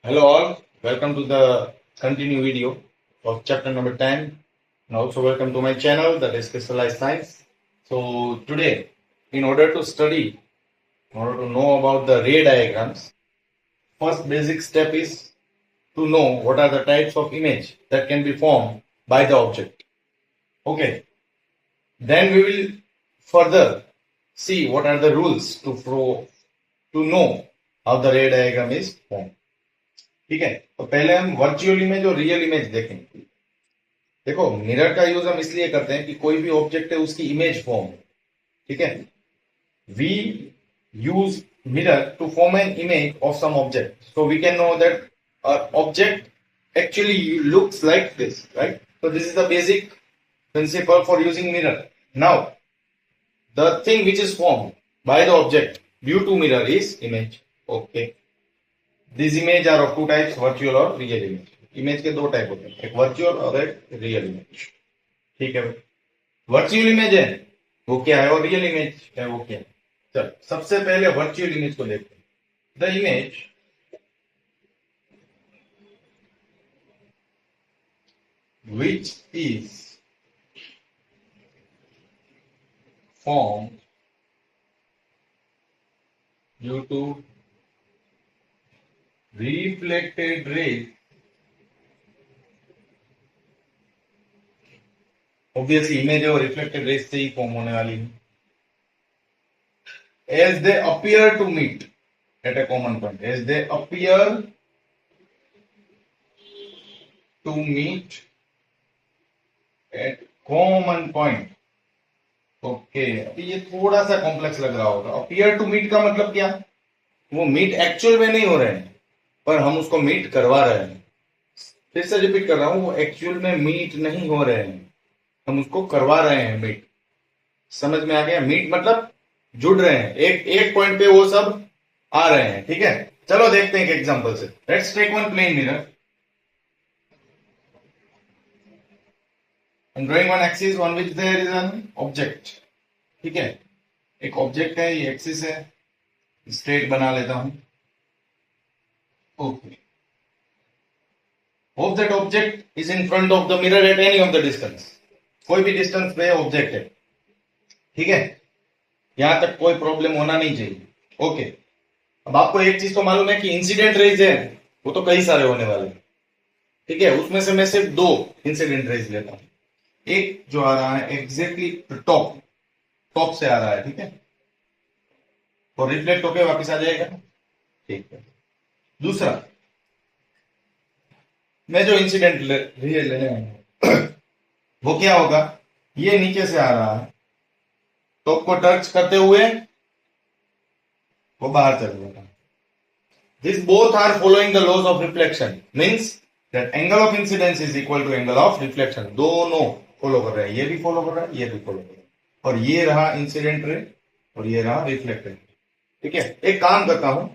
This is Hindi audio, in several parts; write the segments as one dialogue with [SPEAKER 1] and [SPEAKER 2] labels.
[SPEAKER 1] Hello all, welcome to the continue video of chapter number 10 and also welcome to my channel that is Crystallized Science. So today, in order to study, in order to know about the ray diagrams, first basic step is to know what are the types of image that can be formed by the object. Okay, then we will further see what are the rules to know how the ray diagram is formed. ठीक है, तो पहले हम वर्चुअल इमेज और रियल इमेज देखेंगे। देखो, मिरर का यूज हम इसलिए करते हैं कि कोई भी ऑब्जेक्ट है उसकी इमेज फॉर्म, ठीक है। We use mirror to form an image of some object, so we can know that object actually looks like this, right. so this is the basic principle for using mirror. Now the thing which is formed by the object due to mirror is image. Okay, these image are of two types, virtual और real image. इमेज के दो टाइप होते हैं, एक वर्चुअल और एक रियल इमेज, ठीक है। वर्चुअल इमेज है वो क्या है और रियल इमेज है वो क्या है। चल सबसे पहले वर्चुअल इमेज को देखते हैं। The image which is formed due to reflected rays, obviously image है और रिफ्लेक्टेड रेज से ही फॉर्म होने वाली है। As they appear to meet at a common point, as they appear to meet at common point. Okay, अभी ये थोड़ा सा कॉम्प्लेक्स लग रहा होगा। अपीयर टू मीट का मतलब क्या, वो मीट एक्चुअल में नहीं हो रहे हैं पर हम उसको मीट करवा रहे हैं। फिर से रिपीट कर रहा हूं, वो एक्चुअल में मीट नहीं हो रहे हैं, हम उसको करवा रहे हैं मीट। समझ में आ गया? मीट मतलब जुड़ रहे हैं, एक एक पॉइंट पे वो सब आ रहे हैं, ठीक है। चलो देखते हैं एक एग्जांपल से। Let's take one plane mirror and drawing one axis on which there is an object, ठीक है। एक ऑब्जेक्ट है, ये एक्सिस है, स्ट्रेट बना लेता हूं। Okay, hope that object is in front of the mirror at any of the distance. कोई भी डिस्टेंस पे ऑब्जेक्ट है, ठीक है। यहां तक कोई प्रॉब्लम होना नहीं चाहिए। ओके, अब आपको एक चीज तो मालूम है कि इंसिडेंट रेज है वो तो कई सारे होने वाले, ठीक है। उसमें से मैं सिर्फ दो इंसिडेंट रेज लेता हूं। एक जो आ रहा है एग्जैक्टली टॉप टॉप से आ रहा है, ठीक है, और रिफ्लेक्ट होकर वापस आ जाएगा, ठीक है। दूसरा, मैं जो इंसिडेंट ले लेने वो क्या होगा, ये नीचे से आ रहा है, टॉप को टच करते हुए वो बाहर चल जाएगा। This both are following the laws of reflection, means that angle of incidence is equal to angle of reflection. दोनों फॉलो कर रहे हैं, ये भी फॉलो कर रहा है, ये भी फॉलो कर रहा है। और ये रहा इंसिडेंट रे और ये रहा रिफ्लेक्टेड, ठीक है। एक काम करता हूं,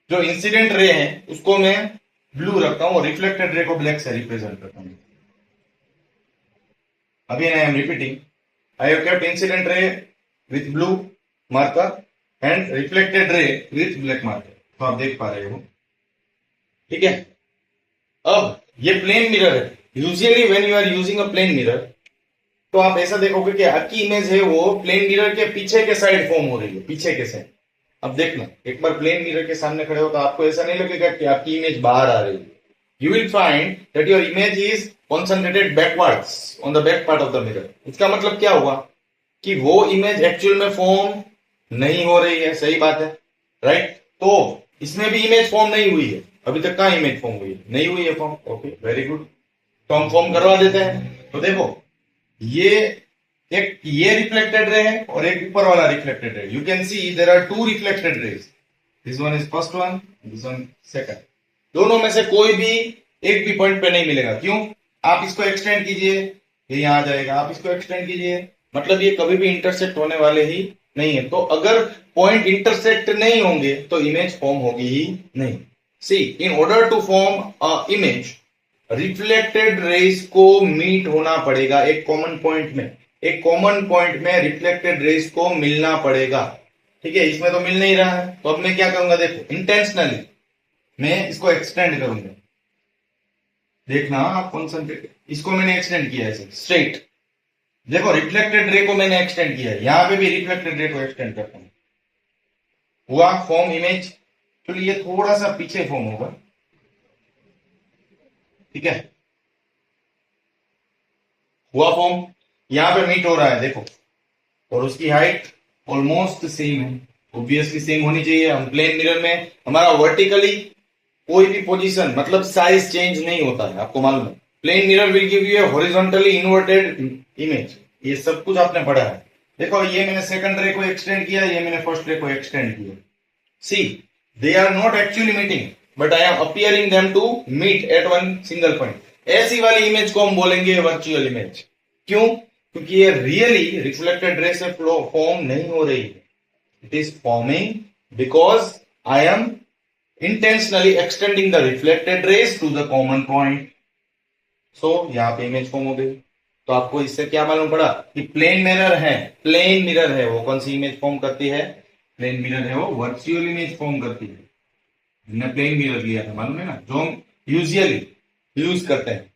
[SPEAKER 1] जो इंसिडेंट रे है उसको मैं ब्लू रखता हूं और रिफ्लेक्टेड रे को ब्लैक से रिप्रेजेंट करता हूं। Again, I am repeating. I have kept incident ray with blue marker and reflected ray with black marker. तो आप देख पा रहे हो, ठीक है। अब ये प्लेन मिरर है। Usually when you are using a plane mirror, तो आप ऐसा देखोगे कि आपकी इमेज है वो प्लेन मिरर के पीछे के साइड फॉर्म हो रही है, पीछे के साइड। अब देखना, एक बार प्लेन मिरर के सामने खड़े हो तो आपको ऐसा नहीं लगेगा कि आपकी इमेज बाहर आ रही है। You will find that your image is concentrated backwards on the back part of the mirror. इसका मतलब क्या हुआ कि वो इमेज एक्चुअल में फॉर्म नहीं हो रही है, सही बात है, राइट। तो इसमें भी इमेज फॉर्म नहीं हुई है, अभी तक कहां इमेज फॉर्म हुई है, नहीं हुई है फॉर्म। ओके, वेरी गुड, तो हम फॉर्म करवा देते हैं। तो देखो, ये रिफ्लेक्टेड रे है और एक ऊपर वाला reflected ray. You can see there are two reflected rays, this one is first one, this one second. दोनों में से कोई भी एक भी पॉइंट पे नहीं मिलेगा। क्यों? आप इसको एक्सटेंड कीजिए, ये यहां आ जाएगा, आप इसको एक्सटेंड कीजिए, मतलब ये कभी भी इंटरसेक्ट होने वाले ही नहीं है। तो अगर पॉइंट इंटरसेक्ट नहीं होंगे तो इमेज फॉर्म होगी ही नहीं। See, in order to form a image, reflected rays को मीट होना पड़ेगा एक कॉमन पॉइंट में। एक कॉमन पॉइंट में रिफ्लेक्टेड रेज को मिलना पड़ेगा, ठीक है। इसमें तो मिल नहीं रहा है, तो अब मैं क्या करूंगा, देखो, इंटेंशनली मैं इसको एक्सटेंड करूंगा, देखना आप कॉन्सेंट्रेट, इसको मैंने एक्सटेंड किया है स्ट्रेट, देखो रिफ्लेक्टेड रे को मैंने एक्सटेंड किया है, यहां पे भी रिफ्लेक्टेड रे को एक्सटेंड करता हूं, हुआ फॉर्म इमेज। चलिए ये थोड़ा सा पीछे फॉर्म होगा, ठीक है, हुआ फॉर्म, यहां पे मीट हो रहा है देखो, और उसकी हाइट ऑलमोस्ट सेम है, ऑब्वियसली सेम होनी चाहिए। हम प्लेन मिरर में हमारा वर्टिकली कोई भी पोजीशन मतलब साइज चेंज नहीं होता है, आपको मालूम है। Plane mirror will give you a horizontally inverted image, ये सब कुछ आपने पढ़ा है। देखो ये मैंने सेकंड रे को एक्सटेंड किया, ये मैंने फर्स्ट रे को एक्सटेंड किया। See they are not actually meeting but I am appearing them to meet at one single point. ऐसी वाली इमेज को हम बोलेंगे वर्चुअल इमेज। क्यों? क्योंकि ये रियली रिफ्लेक्टेड रे से फॉर्म नहीं हो रही है, it is forming because I am intentionally extending the reflected rays to the common point. So यहाँ पे इमेज फॉर्म हो गई। तो आपको इससे क्या मालूम पड़ा कि प्लेन मिरर है, प्लेन मिरर है वो कौन सी इमेज फॉर्म करती है? प्लेन मिरर है वो वर्चुअल इमेज फॉर्म करती है। हमने प्लेन मिरर लिया था, मालूम है ना, जो हम यूजुअली यूज करते हैं,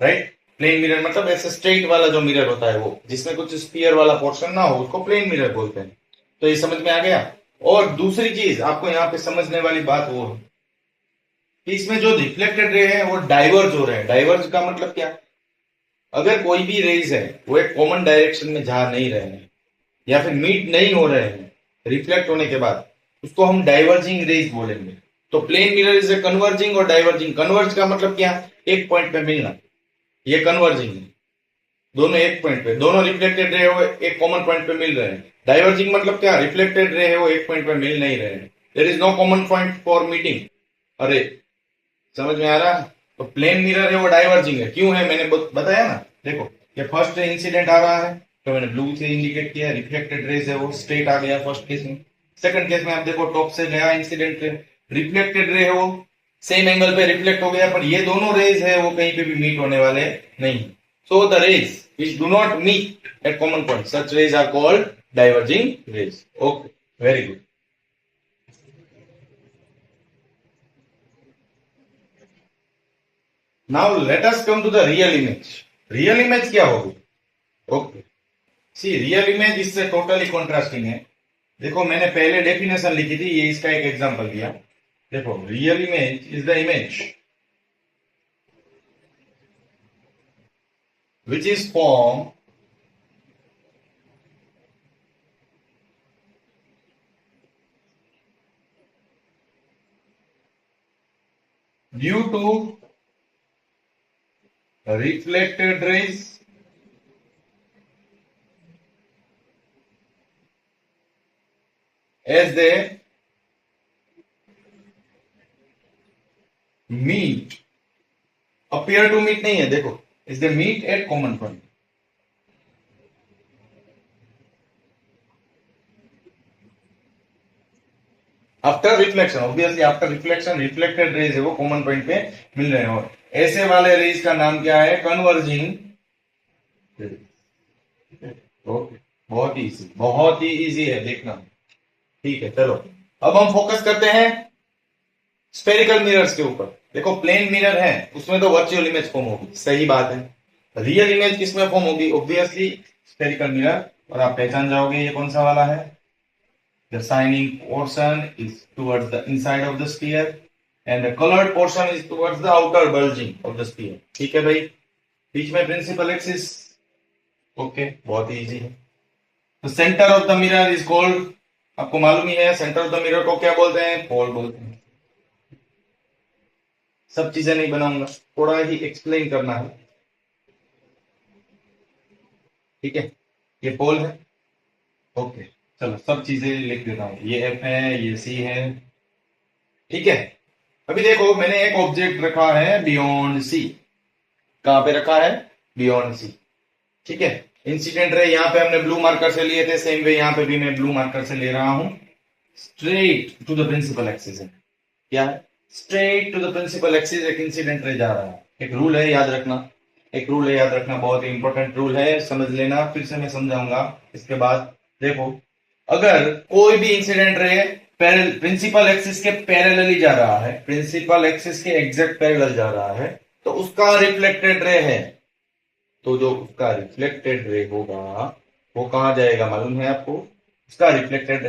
[SPEAKER 1] राइट। प्लेन मिरर मतलब ऐसे स्ट्रेट वाला जो मिरर होता है वो, जिसमें कुछ स्फीयर वाला पोर्शन ना हो, उसको प्लेन मिरर बोलते हैं। तो ये समझ में आ गया। और दूसरी चीज आपको यहाँ पे समझने वाली बात वो है कि इसमें जो रिफ्लेक्टेड रे है वो डाइवर्ज हो रहे हैं। डाइवर्ज का मतलब क्या? अगर कोई भी रेज है वो एक कॉमन डायरेक्शन में जा नहीं रहे हैं या फिर मीट नहीं हो रहे हैं रिफ्लेक्ट होने के बाद, उसको हम डाइवर्जिंग रेज बोलेंगे। तो plane mirror is a converging और डाइवर्जिंग। कन्वर्ज का मतलब क्या? एक पॉइंट पे मिलना, ये कन्वर्जिंग है। दोनों एक पॉइंट पे, दोनों रिफ्लेक्टेड रे हो एक कॉमन पॉइंट पे मिल रहे हैं। डाइवर्जिंग मतलब क्या? रिफ्लेक्टेड रे है वो एक पॉइंट पे मिल नहीं रहे हैं, there is no common point for meeting. अरे समझ में आ रहा? तो प्लेन मिरर है वो डाइवर्जिंग है। क्यों है? मैंने बताया ना। देखो ये फर्स्ट इंसिडेंट आ रहा है तो मैंने ब्लू से इंडिकेट किया, रिफ्लेक्टेड रेज है वो स्ट्रेट आ गया फर्स्ट केस में। सेकंड केस में आप देखो टॉप से गया इंसिडेंट रे, रिफ्लेक्टेड रे है वो सेम एंगल पे रिफ्लेक्ट हो गया, पर ये दोनों रेज है वो कहीं पे भी मीट होने वाले नहीं। So the rays which do not meet at common point, such rays are called diverging rays. Okay, very good. Now let us come to the real image. Real image क्या होगी? Okay. See, real image इससे totally contrasting है। देखो मैंने पहले डेफिनेशन लिखी थी, ये इसका एक एग्जांपल दिया। देखो real image is the image which is formed due to reflected rays as they meet, appear to meet नहीं है, देखो as they meet at common point. After reflection, obviously after reflection reflected raise है वो कॉमन पॉइंट पे मिल रहे हैं, और ऐसे वाले रेज का नाम क्या है? कन्वर्जिंग। ओके, बहुत ही इजी है देखना। ठीक है, चलो अब हम फोकस करते हैं स्फेरिकल मिरर्स के ऊपर। देखो प्लेन मिरर है उसमें तो वर्चुअल इमेज फॉर्म होगी, सही बात है। रियल इमेज किसमें फॉर्म होगी? Obviously spherical mirror. और आप पहचान जाओगे ये कौन सा वाला है। The shining portion is towards the inside of the sphere and the colored portion is towards the outer bulging of the sphere. ठीक है भाई, बीच में प्रिंसिपल एक्सिस। ओके, बहुत ही इजी है। तो centre of the mirror is called, आपको मालूम ही है सेंटर ऑफ द मिरर को क्या बोलते हैं? पोल बोलते हैं। सब चीजें नहीं बनाऊंगा, थोड़ा ही एक्सप्लेन करना है, ठीक है। ये पोल है, ओके। चलो सब चीजें लिख देता हूं, ये एफ है, ये सी है, ठीक है। अभी देखो मैंने एक ऑब्जेक्ट रखा है बियॉन्ड सी। कहां पे रखा है? बियॉन्ड सी, ठीक है। इंसिडेंट रे यहाँ पे हमने ब्लू मार्कर से लिए थे, सेम वे यहाँ पे भी मैं ब्लू मार्कर से ले रहा हूं। Straight to the principal axis है, क्या है? Straight to the principal axis एक इंसिडेंट रे जा रहा है। एक रूल है याद रखना, एक रूल है याद रखना, बहुत ही इंपॉर्टेंट रूल है, समझ लेना, फिर से मैं समझाऊंगा इसके बाद। देखो अगर कोई भी इंसिडेंट रे प्रिंसिपल एक्सिस के पैरेलली जा रहा है, प्रिंसिपल एक्सिस के एग्जैक्ट पैरेलल जा रहा है, तो उसका रिफ्लेक्टेड रे है, तो जो उसका रिफ्लेक्टेड रे होगा वो कहां जाएगा मालूम है आपको? उसका रिफ्लेक्टेड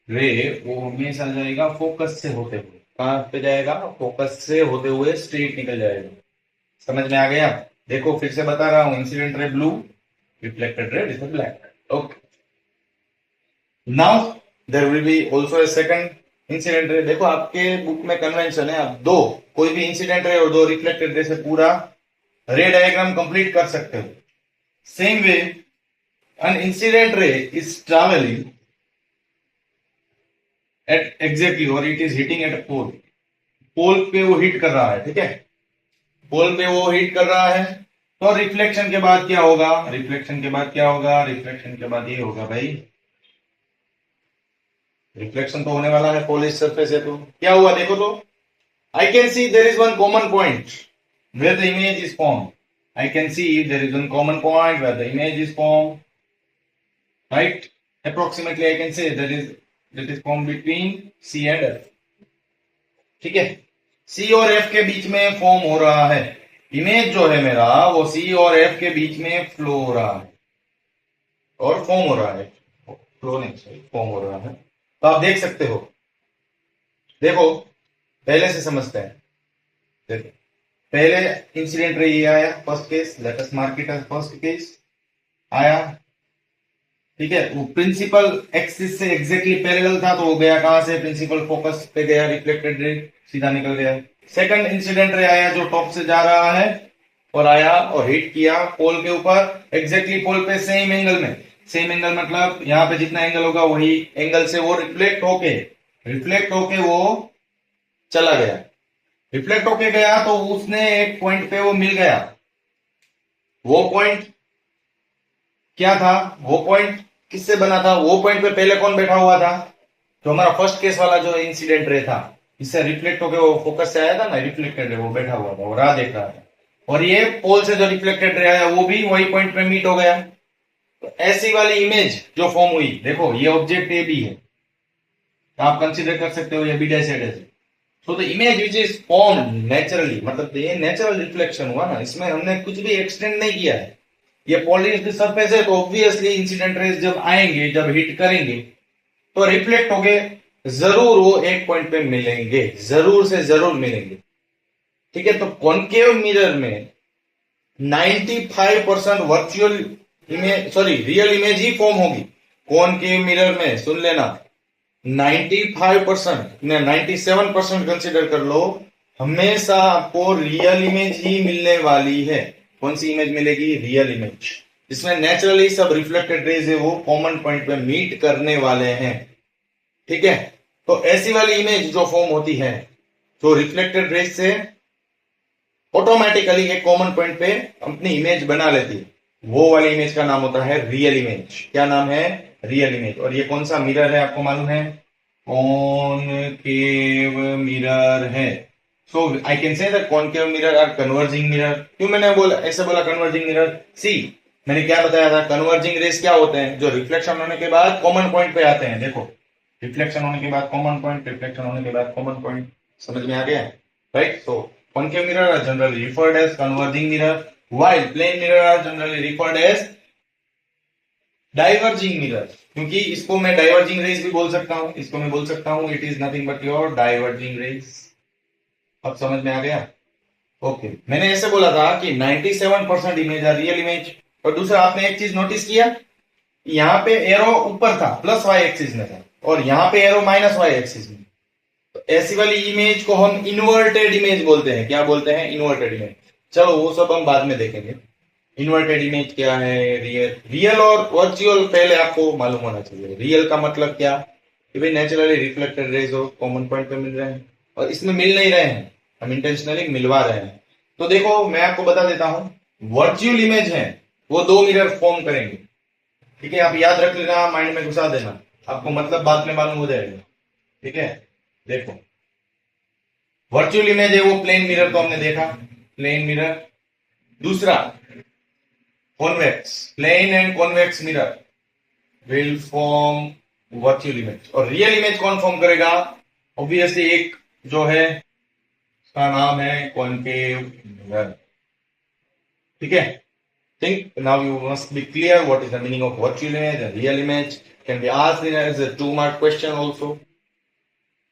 [SPEAKER 1] रे वो हमेशा जाएगा फोकस से होते हुए, कहां पे जाएगा? फोकस से होते हुए स्ट्रेट निकल जाएगा। समझ में आ गया? देखो फिर से बता रहा हूं, incident ray blue, reflected ray is black. Okay, now there will be also a second incident ray. देखो आपके बुक में कन्वेंशन है, आप दो कोई भी इंसिडेंट रे और दो रिफ्लेक्टेड रे से पूरा रे डायग्राम कंप्लीट कर सकते हो। Same way an incident ray is traveling at exactly or it is hitting at a pole, पोल पे वो हिट कर रहा है, ठीक है, पोल पे वो हिट कर रहा है, तो रिफ्लेक्शन के बाद क्या होगा? रिफ्लेक्शन के बाद क्या होगा? रिफ्लेक्शन के बाद ये होगा भाई, रिफ्लेक्शन तो होने वाला है पोलिश सरफेस है, तो क्या हुआ देखो तो, I can see there is one common point where the image is form, I can see there is one common point where the image is form, right? Approximately I can say that is formed between C and F, ठीक है, C और F के बीच में फॉर्म हो रहा है, इमेज जो है मेरा वो C और F के बीच में फ्लो हो रहा है और फॉर्म हो रहा है, फ्लो नहीं फॉर्म हो रहा है, तो आप देख सकते हो। देखो पहले से समझते हैं, देखो पहले इंसिडेंट रे ये आया, first case, let us mark it as first case आया, ठीक है, वो प्रिंसिपल एक्सिस से एग्जैक्टली पैरेलल था, तो वो गया कहां से? प्रिंसिपल फोकस पे गया, रिफ्लेक्टेड रे सीधा निकल गया। सेकंड इंसिडेंट रे आया जो टॉप से जा रहा है और आया और हिट किया पोल के ऊपर, एग्जैक्टली पोल पे सेम एंगल में, सेम एंगल मतलब यहाँ पे जितना एंगल होगा वही एंगल से वो रिफ्लेक्ट होके वो चला गया, रिफ्लेक्ट होके गया, तो उसने एक पॉइंट पे वो मिल गया, वो पॉइंट क्या था? वो पॉइंट किससे बना था? वो पॉइंट पे पहले कौन बैठा हुआ था? जो हमारा फर्स्ट केस वाला जो इंसिडेंट रे था, इससे रिफ्लेक्ट होके वो फोकस से आया था ना, रिफ्लेक्टेड रे, वो बैठा हुआ था, वो राह देख रहा था, और ये पोल से जो रिफ्लेक्टेड रे आया वो भी वही पॉइंट पे मीट हो गया, तो ऐसी वाली इमेज जो फॉर्म हुई, देखो ये ऑब्जेक्ट ए बी है, तो आप कंसिडर कर सकते हो ये बी डेसाइड है, so the image which is form naturally, मतलब ये नेचुरल रिफ्लेक्शन हुआ ना, इसमें हमने कुछ भी एक्सटेंड नहीं किया है, ये पॉलिश्ड सरफेस है, तो ऑब्वियसली इंसिडेंट रेज जब आएंगे, जब हिट करेंगे तो रिफ्लेक्ट होके जरूर वो एक पॉइंट पे मिलेंगे, जरूर से जरूर मिलेंगे, ठीक है। तो कॉन्केव मिरर में 95% virtual image, sorry real image ही फॉर्म होगी, कॉन्केव मिरर में सुन लेना 95% ने 97% कंसिडर कर लो, हमेशा आपको रियल इमेज ही मिलने वाली है। कौन सी इमेज मिलेगी? रियल इमेज, जिसमें नेचुरली सब रिफ्लेक्टेड रेज है वो कॉमन पॉइंट पे मीट करने वाले हैं, ठीक है। तो ऐसी वाली इमेज जो फॉर्म होती है, जो रिफ्लेक्टेड रेज से ऑटोमेटिकली एक कॉमन पॉइंट पे अपनी इमेज बना लेती है, वो वाली इमेज का नाम होता है रियल इमेज। क्या नाम है? Real image. और ये कौन सा मिरर है आपको मालूम है? कॉनकेव मिरर है। So I can say that concave mirror or converging mirror। क्यों मैंने ऐसे बोला converging mirror? सी मैंने क्या बताया था, converging rays क्या होते हैं? जो रिफ्लेक्शन होने के बाद कॉमन पॉइंट पे आते हैं। देखो रिफ्लेक्शन होने के बाद कॉमन पॉइंट, रिफ्लेक्शन होने के बाद कॉमन पॉइंट, समझ में आ गया? Right. So concave mirror are generally referred as converging mirror, while plane mirror are generally referred as diverging mirror। क्योंकि इसको मैं diverging rays भी बोल सकता हूं, इसको मैं बोल सकता हूं it is nothing but your diverging rays। अब समझ में आ गया? ओके, मैंने ऐसे बोला था कि 97% इमेज है रियल इमेज। और दूसरा आपने एक चीज नोटिस किया, यहां पे एरो ऊपर था, प्लस वाई एक्सिस में था, और यहां पे एरो माइनस वाई एक्सिस में। तो ऐसी वाली इमेज को हम इन्वर्टेड इमेज बोलते हैं। क्या बोलते हैं? Inverted image. चलो वो सब हम बाद में देखेंगे। इन्वर्टेड इमेज क्या है? रियल और वर्चुअल पहले आपको मालूम होना चाहिए। रियल का मतलब क्या कि भाई नेचुरली रिफ्लेक्टेड रेज हो, कॉमन पॉइंट पे मिल रहे हैं, और इसमें मिल नहीं रहे हैं, हम इंटेंशनली मिलवा रहे हैं। तो देखो मैं आपको बता देता हूं, वर्चुअल इमेज है वो दो मिरर फॉर्म करेंगे, ठीक है। आप याद रख लेना, माइंड में घुसा देना, आपको मतलब बाद में मालूम हो जाएगा, ठीक है। देखो वर्चुअल इमेज है वो प्लेन मिरर, तो हमने देखा प्लेन मिरर। दूसरा convex, plane and convex mirror will form virtual image. और रियल इमेज कौन फॉर्म करेगा? ऑब्वियसली एक जो है उसका नाम है कॉनकेव मिरर। ठीक है, think now you must be clear what is the meaning of virtual image and real image. Can be asked in as a 2-mark question also.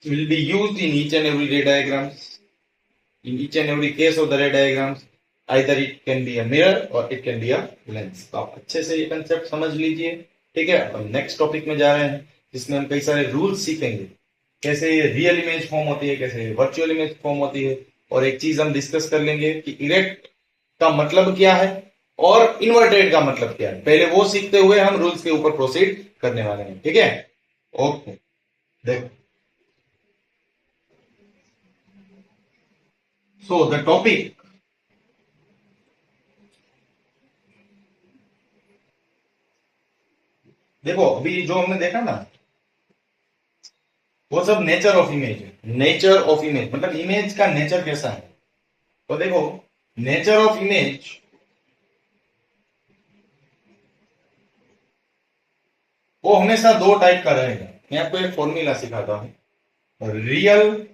[SPEAKER 1] It will be used in each and every ray diagrams. In each and every case of the ray diagrams, either it can be a mirror or it can be a lens. तो आप अच्छे से ये कंसेप्ट समझ लीजिए। ठीक है, अब नेक्स्ट टॉपिक में जा रहे हैं जिसमें हम कई सारे रूल्स सीखेंगे, कैसे रियल इमेज फॉर्म होती है, कैसे वर्चुअल इमेज फॉर्म होती है, और एक चीज हम डिस्कस कर लेंगे कि इरेक्ट का मतलब क्या है और इन्वर्टेड का मतलब क्या है। पहले वो सीखते हुए हम रूल्स के ऊपर प्रोसीड करने वाले हैं। ठीक है, ओके, देखो, सो द टॉपिक, देखो अभी जो हमने देखा ना वो सब नेचर ऑफ इमेज है। नेचर ऑफ इमेज मतलब इमेज का नेचर कैसा है। तो देखो, नेचर ऑफ इमेज वो हमेशा दो टाइप का रहेगा। मैं आपको एक फॉर्मूला सिखाता हूं। रियल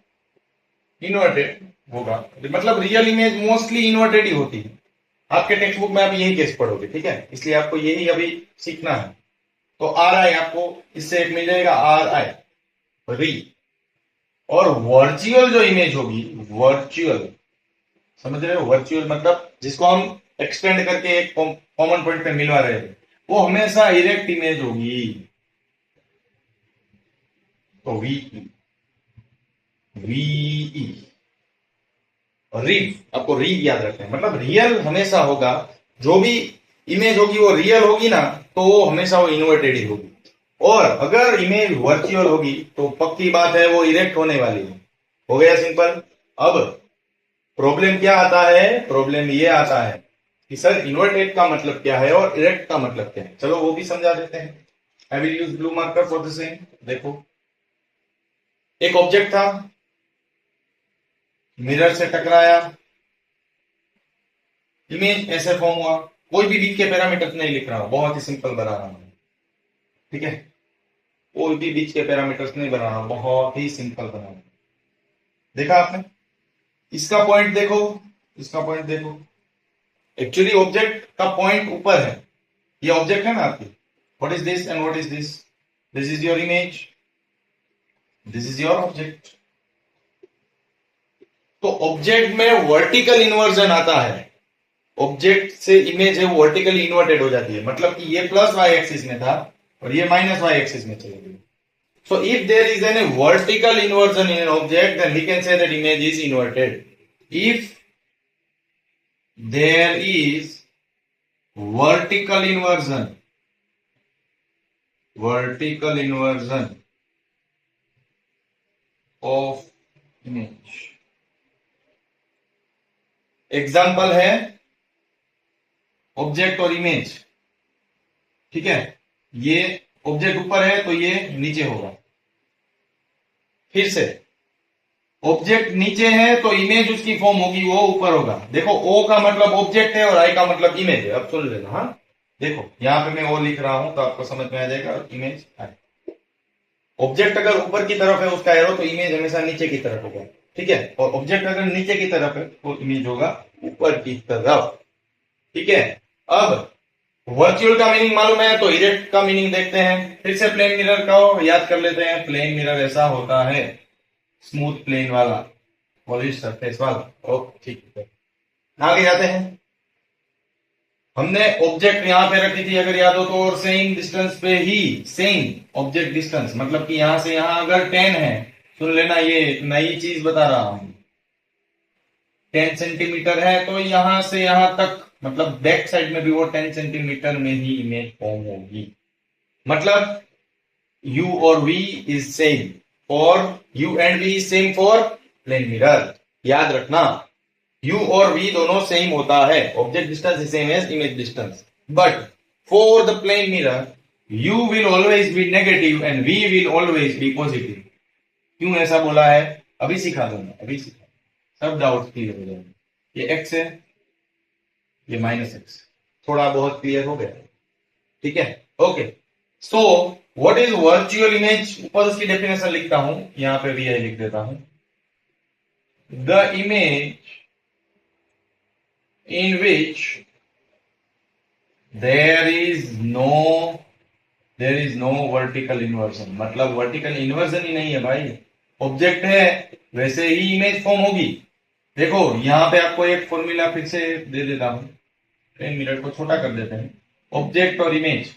[SPEAKER 1] इन्वर्टेड होगा, मतलब रियल इमेज मोस्टली इन्वर्टेड ही होती है। आपके टेक्स्ट बुक में आप यही केस पढ़ोगे। ठीक है, इसलिए आपको यही अभी सीखना है। तो आर आई आपको इससे एक मिल जाएगा, आर आई री। और वर्चुअल जो इमेज होगी, वर्चुअल, समझ रहे हो? वर्चुअल मतलब जिसको हम एक्सटेंड करके एक कॉमन पॉइंट पे मिलवा रहे हैं, वो हमेशा इरेक्ट इमेज होगी। तो वीई, वीई रील, आपको रील याद रखना है। मतलब रियल हमेशा होगा, जो भी इमेज होगी वो रियल होगी ना, तो वो हमेशा वो इन्वर्टेड ही होगी। और अगर इमेज वर्चुअल होगी तो पक्की बात है वो इरेक्ट होने वाली है। हो गया सिंपल। अब प्रॉब्लम क्या आता है? प्रॉब्लम ये आता है कि सर इन्वर्टेड का मतलब क्या है और इरेक्ट का मतलब क्या है। चलो वो भी समझा देते हैं। I will use blue marker for the same. देखो, एक ऑब्जेक्ट था, मिरर से टकराया, इमेज ऐसे फॉर्म हुआ। कोई भी बीच के पैरामीटर नहीं लिख रहा हूं, बहुत ही सिंपल बना रहा हूं। ठीक है, कोई भी बीच के पैरामीटर्स नहीं बना रहा हूं, बहुत ही सिंपल बना रहा हूं। देखा आपने? इसका पॉइंट देखो, इसका पॉइंट देखो। एक्चुअली ऑब्जेक्ट का पॉइंट ऊपर है। ये ऑब्जेक्ट है ना आपकी। What is this and what is this? This is your image, this is your object. तो ऑब्जेक्ट में वर्टिकल इन्वर्जन आता है। ऑब्जेक्ट से इमेज है वो वर्टिकली इन्वर्टेड हो जाती है। मतलब कि ये प्लस वाई एक्सिस में था और ये माइनस वाई एक्सिस में चले गई। So if there is any vertical inversion in an object, then we can say that image is inverted. If there is vertical inversion of image. Example है ऑब्जेक्ट और इमेज। ठीक है, ये ऑब्जेक्ट ऊपर है तो ये नीचे होगा। फिर से ऑब्जेक्ट नीचे है तो इमेज उसकी फॉर्म होगी वो ऊपर होगा। देखो, ओ का मतलब ऑब्जेक्ट है और आई का मतलब इमेज है। अब सुन लेना। हाँ देखो, यहां पे मैं ओ लिख रहा हूं तो आपको समझ में आ जाएगा, इमेज आई। ऑब्जेक्ट अगर ऊपर की तरफ है उसका एरो, तो इमेज हमेशा नीचे की तरफ होगा। ठीक है, और ऑब्जेक्ट अगर नीचे की तरफ है तो इमेज होगा ऊपर की तरफ। ठीक है, अब वर्चुअल का मीनिंग मालूम है तो इरेक्ट का मीनिंग देखते हैं। फिर से प्लेन मिरर का याद कर लेते हैं। प्लेन मिरर ऐसा होता है, स्मूथ प्लेन वाला, पॉलिश सरफेस वाला। ओके, ठीक है, आगे जाते हैं। हमने ऑब्जेक्ट यहां पे रखी थी अगर याद हो तो, और सेम डिस्टेंस पे ही, सेम ऑब्जेक्ट डिस्टेंस, मतलब कि यहां से यहां अगर 10 है, सुन लेना ये नई चीज बता रहा हूं। 10 सेंटीमीटर है तो यहां से यहां तक, मतलब बैक साइड में भी वो 10 सेंटीमीटर में ही इमेज फॉर्म होगी। मतलब u और v इज सेम, और u and v is same for plane mirror. याद रखना, u और v दोनों सेम होता है। Object distance is same as image distance, but for the plane mirror u will always be negative and v will always be positive. क्यों ऐसा बोला है अभी सिखा दूंगा, अभी सिखा, सब डाउट क्लियर हो जाएंगे। ये x है, ये -x, थोड़ा बहुत क्लियर हो गया। ठीक है, okay. So what is virtual image, ऊपर उसकी डेफिनेशन लिखता हूं, यहां पे भी लिख देता हूं, the image in which there is no vertical inversion, मतलब वर्टिकल इन्वर्जन ही नहीं है भाई, ऑब्जेक्ट है वैसे ही इमेज फॉर्म होगी। देखो यहां पे आपको एक फॉर्मूला फिर से दे देता हूं, 10 मिनट को छोटा कर देते हैं। ऑब्जेक्ट और इमेज,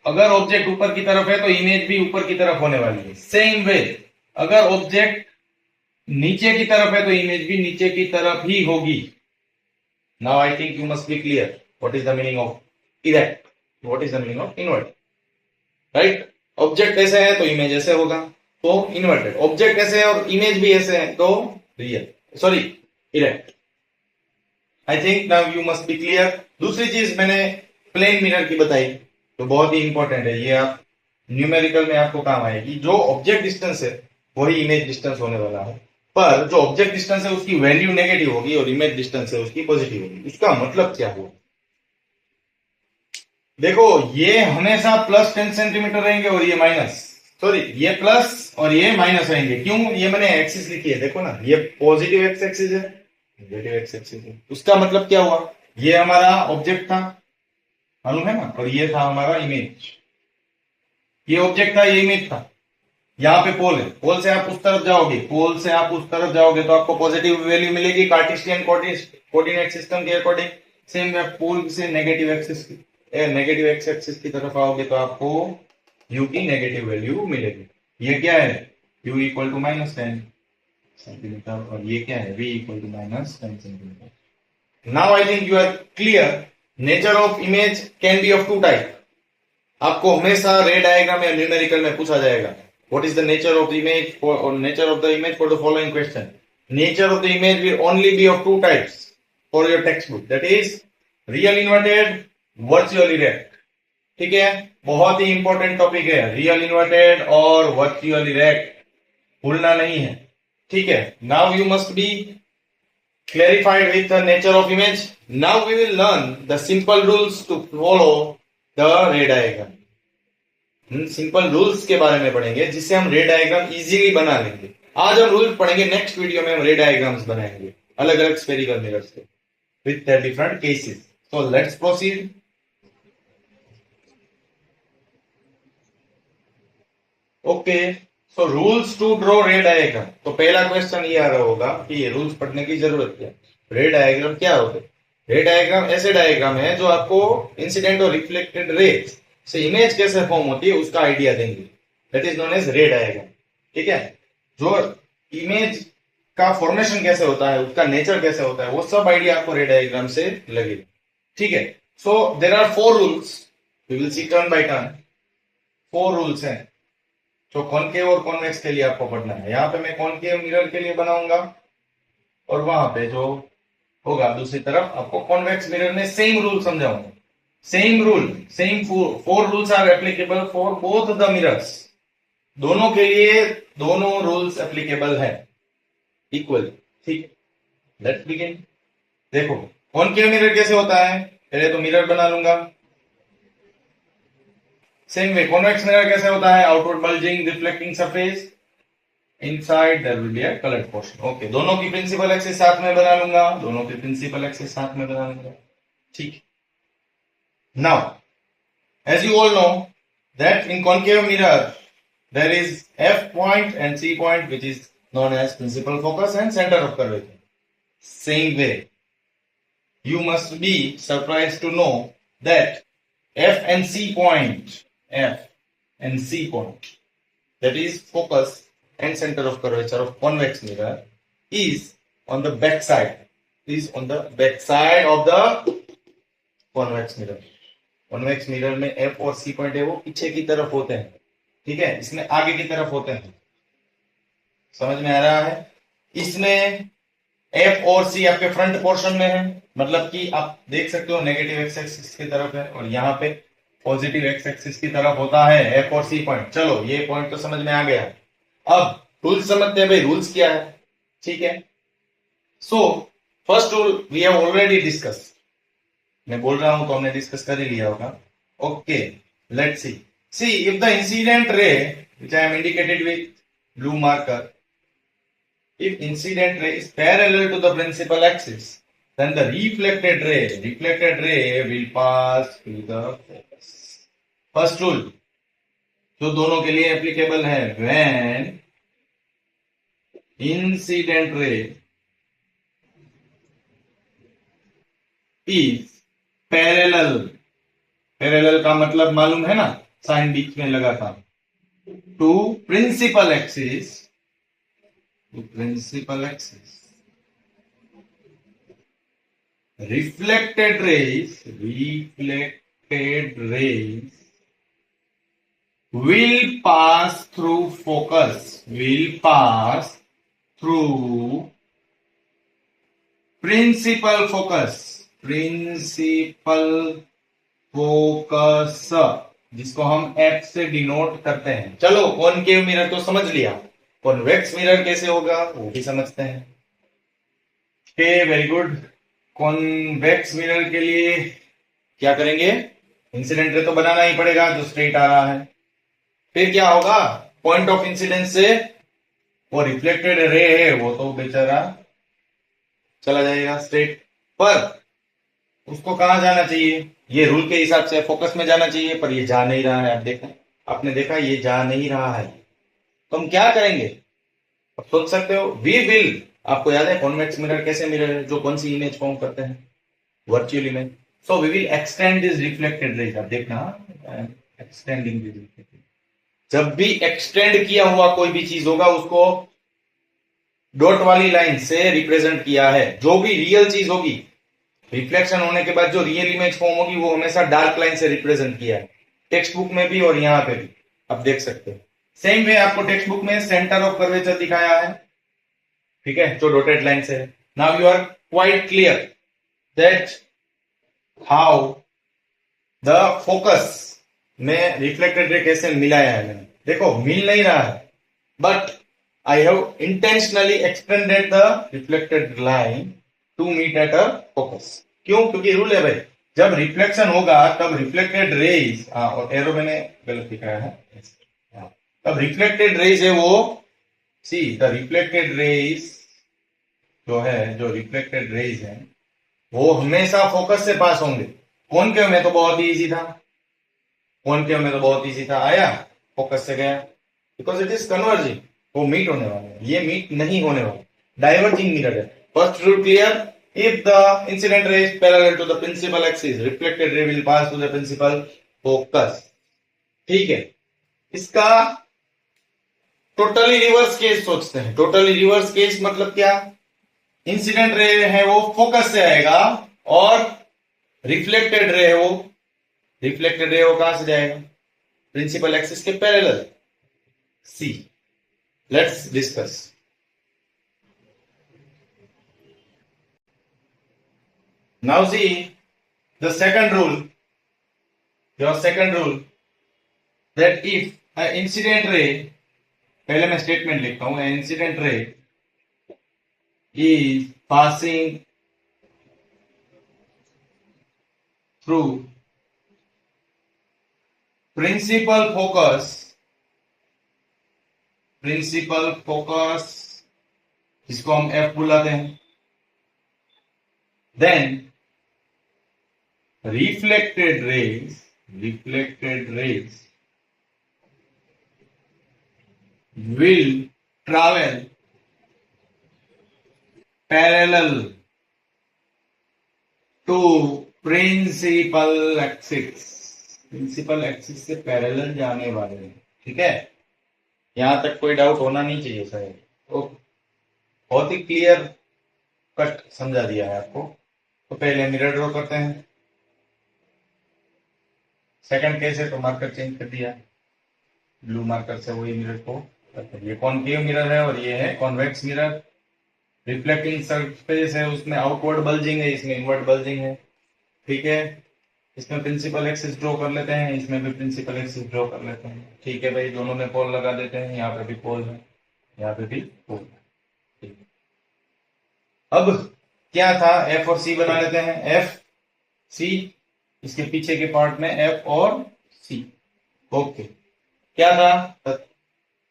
[SPEAKER 1] अगर ऑब्जेक्ट ऊपर की तरफ है तो इमेज भी ऊपर की तरफ होने वाली है। सेम वे अगर ऑब्जेक्ट नीचे की तरफ है तो इमेज भी नीचे की तरफ ही होगी। Now I think you must be clear what is the meaning of erect, what is the meaning of invert, right. ऑब्जेक्ट ऐसे है तो इमेज ऐसे होगा, तो इन्वर्टेड। ऑब्जेक्ट ऐसे है और इमेज भी ऐसे है तो real, sorry erect. I think now you must be clear. दूसरी चीज मैंने प्लेन मिरर की बताई, तो बहुत ही इंपॉर्टेंट है ये, आप न्यूमेरिकल में आपको काम आएगी। जो ऑब्जेक्ट डिस्टेंस है वही इमेज डिस्टेंस होने वाला है, पर जो ऑब्जेक्ट डिस्टेंस है उसकी वैल्यू नेगेटिव होगी और इमेज डिस्टेंस है उसकी पॉजिटिव होगी। उसका मतलब क्या हुआ, देखो ये हमेशा प्लस 10 सेंटीमीटर रहेंगे और ये माइनस, सॉरी ये प्लस और ये माइनस रहेंगे। क्यों, ये मैंने एक्सिस लिखी है, देखो ना, ये पॉजिटिव एक्स एक्सिस है, नेगेटिव एक्स एक्सिस है। उसका मतलब क्या हुआ, ये हमारा ऑब्जेक्ट था, मालूम है ना, और ये था हमारा इमेज। ये ऑब्जेक्ट था, ये इमेज था। यहाँ पे पोल है, पोल से आप उस तरफ जाओगे, पोल से आप उस तरफ जाओगे तो आपको पॉजिटिव वैल्यू मिलेगी कार्टेशियन कोऑर्डिनेट सिस्टम के अकॉर्डिंग। सेम वे पोल से negative axis negative x axis की तरफ आओगे तो आपको u की नेगेटिव वैल्यू मिलेगी। ये क्या है, u इक्वल टू -10 सेंटीमीटर, और ये क्या है, v equal to -10 centimetre. Now I think you are clear. Nature of image can be of two type. आपको हमेशा रे डायग्राम या न्यूमेरिकल में पूछा जाएगा what is the nature of the image for, or nature of the image for the following question. Nature of the image will only be of two types for your textbook, that is real inverted, virtual erect. ठीक है, बहुत ही इंपॉर्टेंट टॉपिक है, रियल इन्वर्टेड और वर्चुअल इरेक्ट, भूलना नहीं है, ठीक है। Now you must B clarified with the nature of image. Now we will learn the simple rules to follow the ray diagram. Simple rules के बारे में पढ़ेंगे जिससे हम रे डायग्राम इजीली बना लेंगे। आज हम रूल्स पढ़ेंगे, नेक्स्ट वीडियो में हम रे डायग्राम्स बनाएंगे अलग अलग स्फेरिकल मिरर्स के with their different cases. So let's proceed. Okay, so rules to draw ray diagram. तो पहला क्वेश्चन ये आ रहा होगा कि ये रूल्स पढ़ने की जरूरत क्या, रे डायग्राम क्या होते हैं। रे डायग्राम ऐसे डायग्राम है जो आपको इंसिडेंट और रिफ्लेक्टेड रेज से इमेज कैसे फॉर्म होती है उसका आइडिया देंगे, that is known as ray diagram. ठीक है, जो इमेज का फॉर्मेशन कैसे होता है, उसका नेचर कैसे होता है, वो सब आइडिया आपको रे डायग्राम से लगेगा। ठीक है, so there are 4 rules, we will see turn by turn. 4 rules हैं जो कॉनकेव और कॉन्वेक्स के लिए आपको पढ़ना है। यहाँ पे मैं कॉनकेव मिरर के लिए बनाऊंगा और वहां पे जो होगा दूसरी तरफ आपको कॉन्वेक्स मिरर में सेम रूल समझाऊंगा। Same rule, same 4 rules are applicable for both the mirrors. दोनों के लिए दोनों रूल्स एप्लीकेबल है इक्वल। ठीक, लेट्स बिगिन। देखो कॉनकेव मिरर कैसे होता है, पहले तो मिरर बना लूंगा। सेम वे कॉन्वेक्स मिरर कैसे होता है, outward bulging reflecting surface, inside there will be a coloured portion. Okay, दोनों की प्रिंसिपल एक्सिस साथ में बना लूंगा, दोनों की प्रिंसिपल एक्सिस साथ में बना लूंगा। ठीक, now as you all know that in concave mirror there is f point and c point which is known as principal focus and center of curvature. Same way you must be surprised to know that f and c point that is focus and center of curvature of convex mirror is on the back side, of the convex mirror. Convex mirror में एफ और सी पॉइंट है वो पीछे की तरफ होते हैं, ठीक है, इसमें आगे की तरफ होते हैं। समझ में आ रहा है, इसमें एफ और सी आपके फ्रंट पोर्शन में है, मतलब कि आप देख सकते हो नेगेटिव एक्स एक्सिस की तरफ है और यहाँ पे पॉजिटिव एक्स एक्सिस की तरफ होता है एफ और सी पॉइंट। चलो ये पॉइंट तो समझ में आ गया। अब रूल्स समझते हैं भाई, रूल्स क्या है। ठीक है, so first rule we have already discuss, मैं बोल रहा हूं तो हमने डिस्कस कर ही लिया होगा। Okay, let's see. See, if the incident ray, which I am indicated with blue marker, if incident ray is parallel to the principal axis, then the reflected ray will pass through the focus. First rule जो दोनों के लिए एप्लीकेबल है, when incident ray is parallel का मतलब मालूम है ना, साइन बीच में लगा था, to principal axis, reflected rays will pass through focus, principal focus, जिसको हम F से डिनोट करते हैं. चलो कॉनकेव मिरर तो समझ लिया, कॉन्वेक्स मिरर कैसे होगा वो भी समझते हैं. Okay, very good. Convex mirror के लिए क्या करेंगे, इंसिडेंट रे तो बनाना ही पड़ेगा जो स्ट्रेट आ रहा है. फिर क्या होगा, पॉइंट ऑफ इंसिडेंस से वो रिफ्लेक्टेड रे है वो तो बेचारा चला जाएगा स्ट्रेट, पर उसको कहां जाना चाहिए, ये रूल के हिसाब से फोकस में जाना चाहिए, पर ये जा नहीं रहा है. आप देखा, आपने देखा ये जा नहीं रहा है, तो हम क्या करेंगे. अब सोच सकते हो, वी विल, आपको याद है कॉन्वेक्स मिरर कैसे मिरर है, जो कौन सी इमेज फॉर्म करते हैं, virtual image. So we will extend this reflected rays. आप देखना, एक्सटेंडिंग दिस रिफ्लेक्टेड. जब भी एक्सटेंड किया हुआ कोई भी चीज होगा उसको डॉट वाली लाइन से रिप्रेजेंट किया है. जो भी रियल चीज होगी, रिफ्लेक्शन होने के बाद जो रियल इमेज फॉर्म होगी वो हमेशा डार्क लाइन से रिप्रेजेंट किया है, टेक्स्ट बुक में भी और यहां पे भी आप देख सकते हो. सेम वे आपको टेक्स्ट बुक में सेंटर ऑफ कर्वेचर दिखाया है, ठीक है, जो डॉटेड लाइन से है. Now you are quite clear that how the focus में रिफ्लेक्टेड रे कैसे मिलाया है मैंने. देखो मिल नहीं रहा है, but I have intentionally extended the reflected line to meet at a focus. क्यों, क्योंकि रूल है भाई, जब रिफ्लेक्शन होगा तब रिफ्लेक्टेड रेज, और एरो मैंने गलत दिखाया है, तब रिफ्लेक्टेड रेज है वो, सी द रिफ्लेक्टेड रेज जो है, जो रिफ्लेक्टेड रेज है वो हमेशा फोकस से पास होंगे. कॉनकेव में तो बहुत ही इजी था, आया फोकस से गया, बिकॉज इट इज कन्वर्जिंग, वो मीट होने वाले हैं. ये मीट नहीं होने वाले, डाइवर्जिंग मिरर है. First rule clear, if the incident ray is parallel to the principal axis, reflected ray will pass to the principal focus. ठीक है, इसका टोटली रिवर्स केस सोचते हैं. टोटली रिवर्स केस मतलब क्या, इंसिडेंट रे है वो फोकस से आएगा और रिफ्लेक्टेड रे है वो कहां से जाएगा, प्रिंसिपल एक्सिस के parallel. See, let's discuss. Now see the second rule, that if an incident ray, पहले मैं स्टेटमेंट लिखता हूं, इंसिडेंट रे is passing through principal focus, जिसको हम F बुलाते हैं, then reflected rays will travel parallel to principal axis. से पैरेलल जाने वाले हैं. ठीक है, यहां तक कोई डाउट होना नहीं चाहिए सर. तो बहुत ही क्लियर कट समझा दिया है आपको. तो पहले मिरर ड्रॉ करते हैं. सेकंड केस है तो मार्कर चेंज कर दिया, ब्लू मार्कर से वही मिरर को. ये कॉनकेव मिरर है और ये है कॉन्वेक्स मिरर. रिफ्लेक्टिंग सरफेस है, उसमें आउटवर्ड बल्जिंग है, इसमें इनवर्ड बल्जिंग है. ठीक है, इसमें प्रिंसिपल एक्सिस ड्रॉ कर लेते हैं, इसमें भी प्रिंसिपल एक्सिस ड्रॉ कर लेते हैं. ठीक है भाई, दोनों में पोल लगा देते हैं, यहाँ पे भी पोल है, यहाँ पे भी पोल है. ठीक है, अब क्या था, एफ और सी बना लेते हैं. एफ सी, इसके पीछे के पार्ट में एफ और सी. ओके, क्या था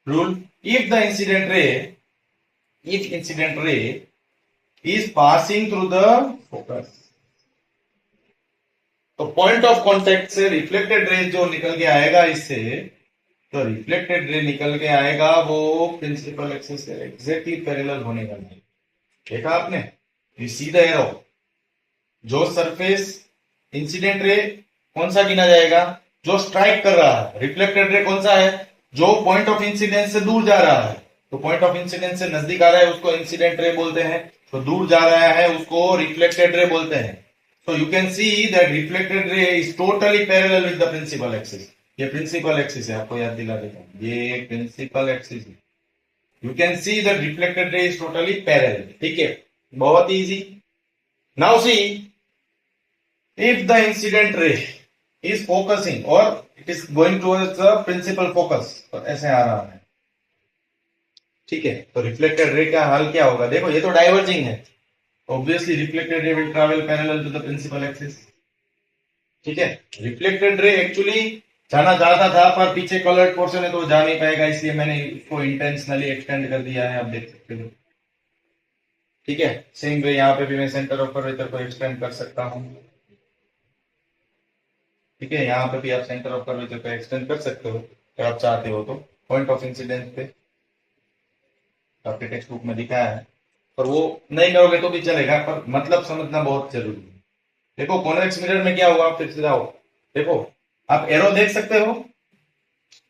[SPEAKER 1] rule? If incident ray is passing through the focus, तो पॉइंट ऑफ कांटेक्ट से रिफ्लेक्टेड रे जो निकल के आएगा इससे, तो रिफ्लेक्टेड रे निकल के आएगा वो प्रिंसिपल एक्सिस से एग्जैक्टली पैरेलल होने का नहीं। देखा आपने? यू सी द एरो, जो सरफेस इंसिडेंट रे कौन सा गिना जाएगा? जो स्ट्राइक कर रहा है। रिफ्लेक्टेड रे कौन सा है? जो पॉइंट ऑफ इंसिडेंस से दूर जा रहा है। तो पॉइंट ऑफ इंसिडेंस से नजदीक आ रहा है उसको इंसिडेंट रे बोलते हैं, तो दूर जा रहा है उसको रिफ्लेक्टेड रे बोलते हैं। So you can see that reflected ray is totally parallel with the principal axis. ये principal axis है, आपको याद दिला देता हूँ, ये principal axis है। You can see that reflected ray is totally parallel. ठीक है, बहुत easy. Now see, if the incident ray is focusing or it is going towards the principal focus, तो ऐसे आ रहा है, ठीक है, तो reflected ray का हाल क्या होगा? देखो ये तो डाइवर्जिंग है, obviously reflected ray will travel parallel to the principal axis. ठीक है, रिफ्लेक्टेड रे एक्चुअली जाना चाहता था पर पीछे कलर्ड पोर्शन है तो जा नहीं पाएगा, इसलिए मैंने इसको इंटेंशनली एक्सटेंड कर दिया है, आप देख सकते हो। ठीक है, सेम वे यहाँ पे भी मैं सेंटर ऑफ कर्वेचर को एक्सटेंड कर सकता हूँ। ठीक है, यहाँ पे भी आप सेंटर ऑफ कर्वेचर को एक्सटेंड कर सकते हो अगर आप चाहते हो तो, पॉइंट ऑफ इंसिडेंस पे आपके टेक्स्ट बुक में दिखाया है, पर वो नहीं करोगे तो भी चलेगा, पर मतलब समझना बहुत जरूरी है। देखो कॉन्वेक्स मिरर में क्या हुआ, फिर से जाओ, देखो आप एरो देख सकते हो।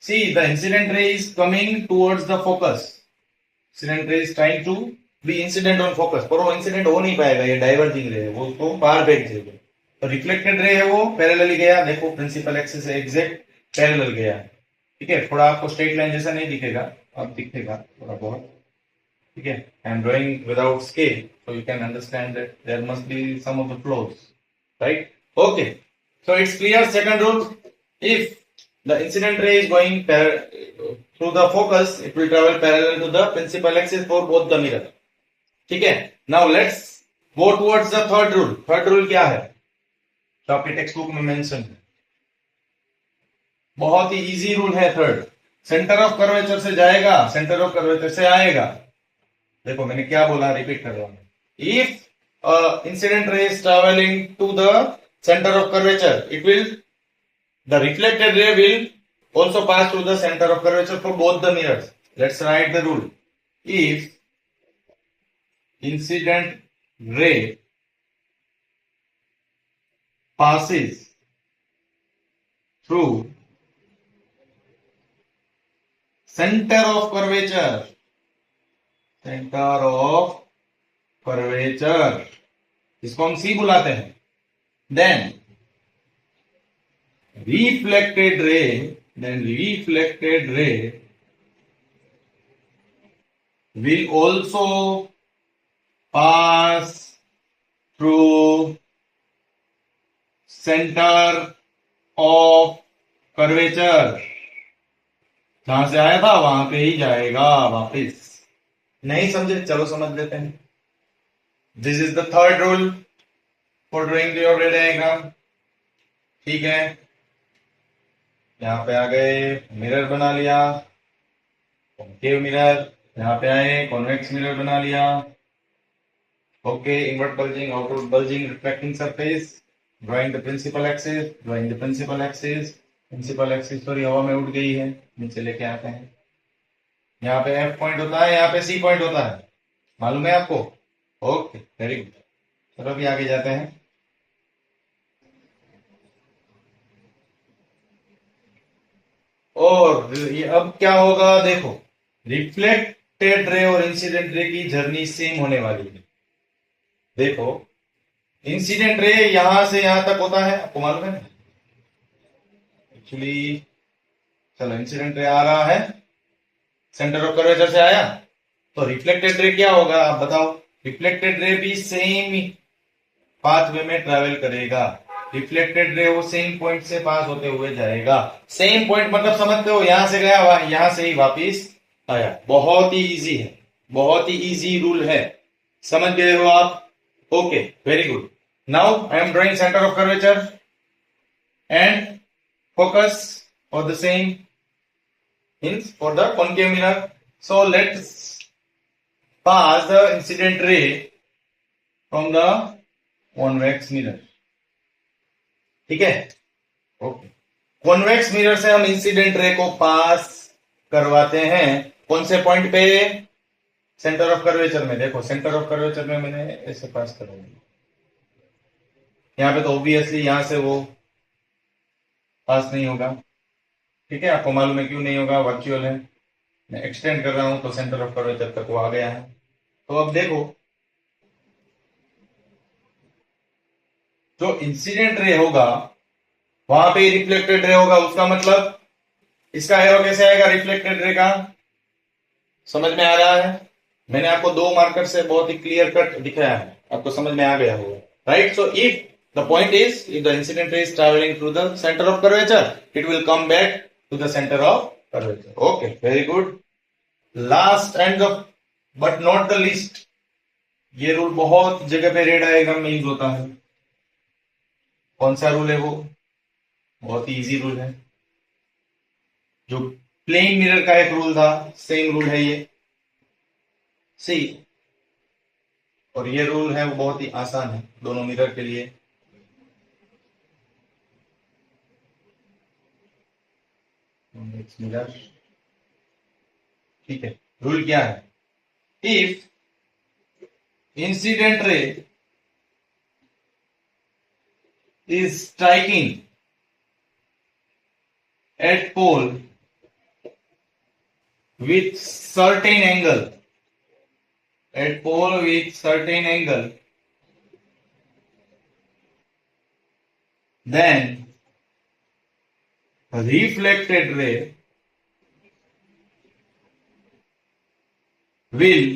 [SPEAKER 1] See the incident ray is coming towards the focus, incident ray is trying to be incident on focus, पर वो इंसिडेंट हो नहीं पाएगा, ये डाइवर्जिंग रे है, वो उसको बाहर फेंक देगा। तो रिफ्लेक्टेड रे है वो पैरेलल गया, देखो प्रिंसिपल एक्सिस से एग्जैक्ट पैरेलल गया। ठीक है, थोड़ा आपको स्ट्रेट लाइन जैसा नहीं दिखेगा, अब दिखेगा थोड़ा बहुत। ठीक है, I am drawing without scale, so you can understand that there must be some of the flaws, right? Okay, so it's clear. Second rule, if the incident ray is going through the focus, it will travel parallel to the principal axis for both the mirror. ठीक है, now let's go towards the third rule. Third rule क्या है, तो आपके टेक्स्ट बुक में मेंशन है, बहुत ही इजी रूल है थर्ड। सेंटर ऑफ कर्वेचर से जाएगा, सेंटर ऑफ कर्वेचर से आएगा। देखो मैंने क्या बोला, रिपीट कर रहा हूं, if incident ray is travelling to the centre of curvature, it will, the reflected ray will also pass through the center of curvature for both the mirrors. Let's write the rule. If incident ray passes through center of curvature, इसको हम सी बुलाते हैं, then reflected ray will also pass through center of curvature, जहां से आया था वहां पे ही जाएगा वापस। नहीं समझे, चलो समझ लेते हैं। This is the third rule for drawing your रे डायग्राम। ठीक है, यहाँ पे आ गए, मिरर बना लिया, कॉन्केव मिरर, यहाँ पे आए कॉन्वेक्स मिरर बना लिया। Okay, invert bulging, outward bulging, reflecting surface, drawing the principal axis, principal axis sorry हवा में उड़ गई है, नीचे लेके आते हैं। यहाँ पे एफ पॉइंट होता है, यहाँ पे सी पॉइंट होता है, मालूम है आपको? Okay, very good. चलो अभी आगे जाते हैं। और ये अब क्या होगा, देखो रिफ्लेक्टेड रे और इंसिडेंट रे की जर्नी सेम होने वाली है। देखो इंसिडेंट रे यहां से यहां तक होता है, आपको मालूम है एक्चुअली। चलो इंसिडेंट रे आ रहा है, सेंटर ऑफ कर्वेचर से आया, तो रिफ्लेक्टेड रे क्या होगा आप बताओ? रिफ्लेक्टेड रे भी सेम पाथवे में ट्रेवल करेगा, रिफ्लेक्टेड रे वो सेम पॉइंट से पास होते हुए जाएगा। सेम पॉइंट मतलब समझते हो, यहां से गया यहां से ही वापिस आया। बहुत ही इजी है, बहुत ही इजी रूल है, समझ गए हो आप? Okay, very good. Now I am drawing centre of curvature and focus or the same means for the concave mirror. So let's pass the incident ray from the convex mirror. ठीक है, ओके। कॉन्वेक्स मिरर से हम इंसिडेंट रे को पास करवाते हैं कौन से पॉइंट पे? सेंटर ऑफ कर्वेचर में। देखो सेंटर ऑफ कर्वेचर में मैंने ऐसे पास करवाया, यहाँ पे तो ऑब्वियसली यहां से वो पास नहीं होगा। ठीक है, आपको मालूम है क्यों नहीं होगा, वर्चुअल है। मैं एक्सटेंड कर रहा हूं तो सेंटर ऑफ कर्वेचर तक वो आ गया है। तो अब देखो जो इंसिडेंट रे होगा वहां पे रिफ्लेक्टेड रे होगा, उसका मतलब इसका एरो कैसे आएगा रिफ्लेक्टेड रे का? समझ में आ रहा है? मैंने आपको दो मार्कर से बहुत ही क्लियर कट दिखाया है, आपको समझ में आ गया होगा, right? So if the point is, if the incident ray is travelling through the centre of curvature, it will come back to the centre of curvature. Okay, very good. Last and the but not the least, ये रूल बहुत जगह पे रे डायग्राम में यूज होता है। कौन सा रूल है वो? बहुत ही इजी रूल है, जो प्लेन मिरर का एक रूल था, सेम रूल है ये, सी। और ये रूल है वो बहुत ही आसान है दोनों मिरर के लिए। मिरर, ठीक है। रूल क्या है? इफ इंसिडेंट रे is striking at pole with certain angle, then reflected ray will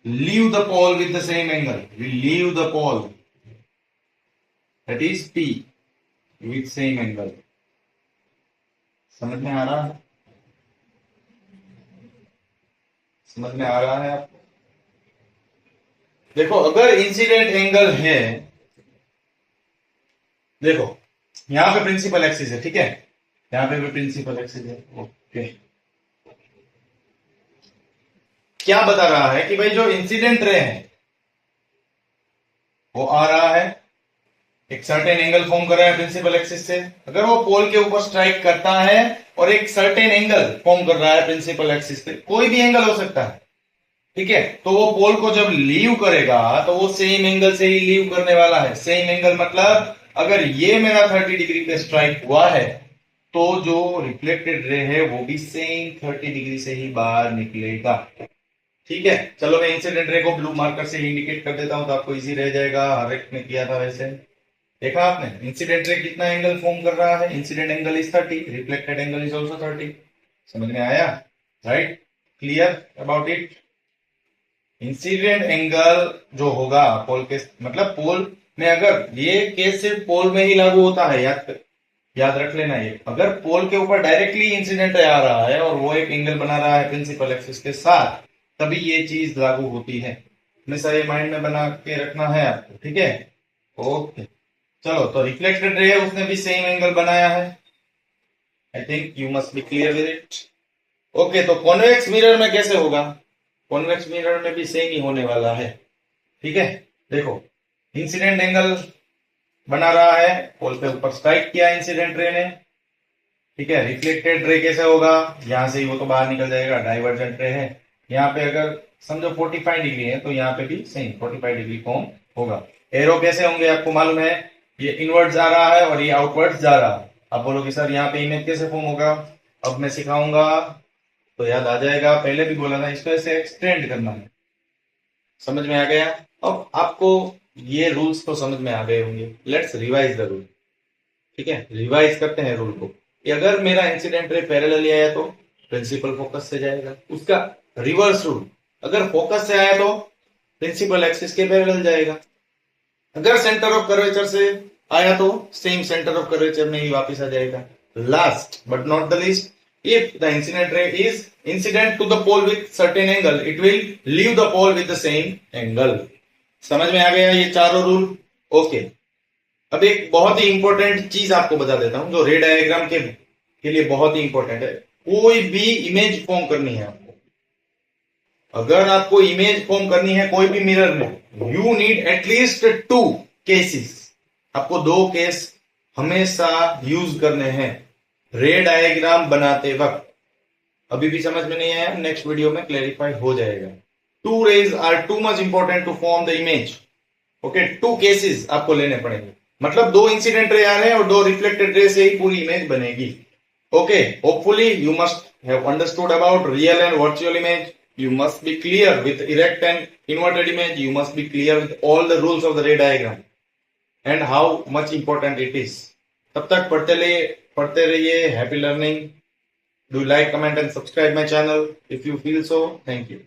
[SPEAKER 1] leave the pole with the same angle, that is P, with same angle। समझ में आ रहा है? समझ में आ रहा है आपको? देखो अगर इंसिडेंट एंगल है, देखो यहां पे प्रिंसिपल एक्सिस है, ठीक है, यहां पे भी प्रिंसिपल एक्सिस है, ओके। क्या बता रहा है कि भाई जो इंसिडेंट रे है वो आ रहा है, एक सर्टेन एंगल फॉर्म कर रहा है प्रिंसिपल एक्सिस से। अगर वो पोल के ऊपर स्ट्राइक करता है और एक सर्टेन एंगल फॉर्म कर रहा है प्रिंसिपल एक्सिस पे, कोई भी एंगल हो सकता है, ठीक है, तो वो पोल को जब लीव करेगा तो वो सेम एंगल से ही लीव करने वाला है। सेम एंगल मतलब अगर ये मेरा 30 डिग्री पे स्ट्राइक हुआ है तो जो रिफ्लेक्टेड रे है वो भी सेम 30 डिग्री से ही बाहर निकलेगा। ठीक है, चलो मैं इंसिडेंट रे को ब्लू मार्कर से इंडिकेट कर देता हूं तो आपको इजी रह जाएगा। हर एक ने किया था वैसे, देखा आपने इंसिडेंट रे कितना एंगल फॉर्म कर रहा है? Incident angle is 30, reflected angle is also 30। समझ में आया? Right, clear about it? Incident angle जो होगा पोल के, मतलब पोल में, अगर ये केस सिर्फ पोल में ही लागू होता है, याद रख लेना। ये अगर पोल के ऊपर डायरेक्टली इंसिडेंट आ रहा है और वो एक एंगल बना रहा है प्रिंसिपल एक्सिस के साथ, तभी ये चीज लागू होती है। हमेशा ये माइंड में बना के रखना है आपको, ठीक है? ओके, चलो तो रिफ्लेक्टेड रे है, उसने भी सेम एंगल बनाया है। आई think you must be clear with it. Okay, तो कॉन्वेक्स मिरर में कैसे होगा? कॉन्वेक्स मिरर में भी सेम ही होने वाला है, ठीक है। देखो इंसिडेंट एंगल बना रहा है, पोल पे ऊपर स्ट्राइक किया इंसिडेंट रे ने, ठीक है। रिफ्लेक्टेड रे कैसे होगा? यहां से ही वो तो बाहर निकल जाएगा, डाइवर्जेंट रे है। यहाँ पे अगर समझो 45 डिग्री है तो यहाँ पे भी सेम 45 डिग्री फॉर्म होगा। एरो कैसे होंगे आपको मालूम है, ये इनवर्ट जा रहा है और ये आउटवर्ड जा रहा है। आप बोलोगे सर यहाँ पे इमेज कैसे फॉर्म होगा? अब मैं सिखाऊंगा तो याद आ जाएगा। पहले भी बोला था, इसको ऐसे एक्सटेंड करना है। समझ में आ गया? अब आपको ये रूल्स तो समझ में आ गए होंगे। लेट्स रिवाइज द रूल, ठीक है। रिवाइज करते हैं रूल को। अगर मेरा इंसिडेंट रे पैरेलल आया तो प्रिंसिपल फोकस से जाएगा। उसका रिवर्स रूल, अगर फोकस से आया तो प्रिंसिपल एक्सिस के पैरेलल जाएगा। अगर सेंटर ऑफ कर्वेचर से आया तो सेम सेंटर ऑफ कर्वेचर में ही वापस आ जाएगा। Last but not the least, if the incident ray is incident to the pole with certain angle, it will leave the pole with the same angle। समझ में आ गया ये चारों रूल? ओके, अब एक बहुत ही इंपॉर्टेंट चीज आपको बता देता हूं जो रे डायग्राम के लिए बहुत ही इंपॉर्टेंट है। कोई भी इमेज फॉर्म करनी है आपको, अगर आपको इमेज फॉर्म करनी है कोई भी मिरर में, यू नीड एटलीस्ट 2 केसेस। आपको 2 केस हमेशा यूज करने हैं रे डायग्राम बनाते वक्त। अभी भी समझ में नहीं आया, नेक्स्ट वीडियो में क्लेरिफाई हो जाएगा। 2 rays are too much important to form the image. Okay, 2 cases आपको लेने पड़ेंगे, मतलब 2 इंसिडेंट रे आ रहे हैं और 2 रिफ्लेक्टेड रे से ही पूरी इमेज बनेगी। Okay, hopefully you must have understood about real and virtual image. You must be clear with erect and inverted image. You must be clear with all the rules of the ray diagram and how much important it is. तब तक पढ़ते रहिए. Happy learning. Do like, comment and subscribe my channel if you feel so. Thank you.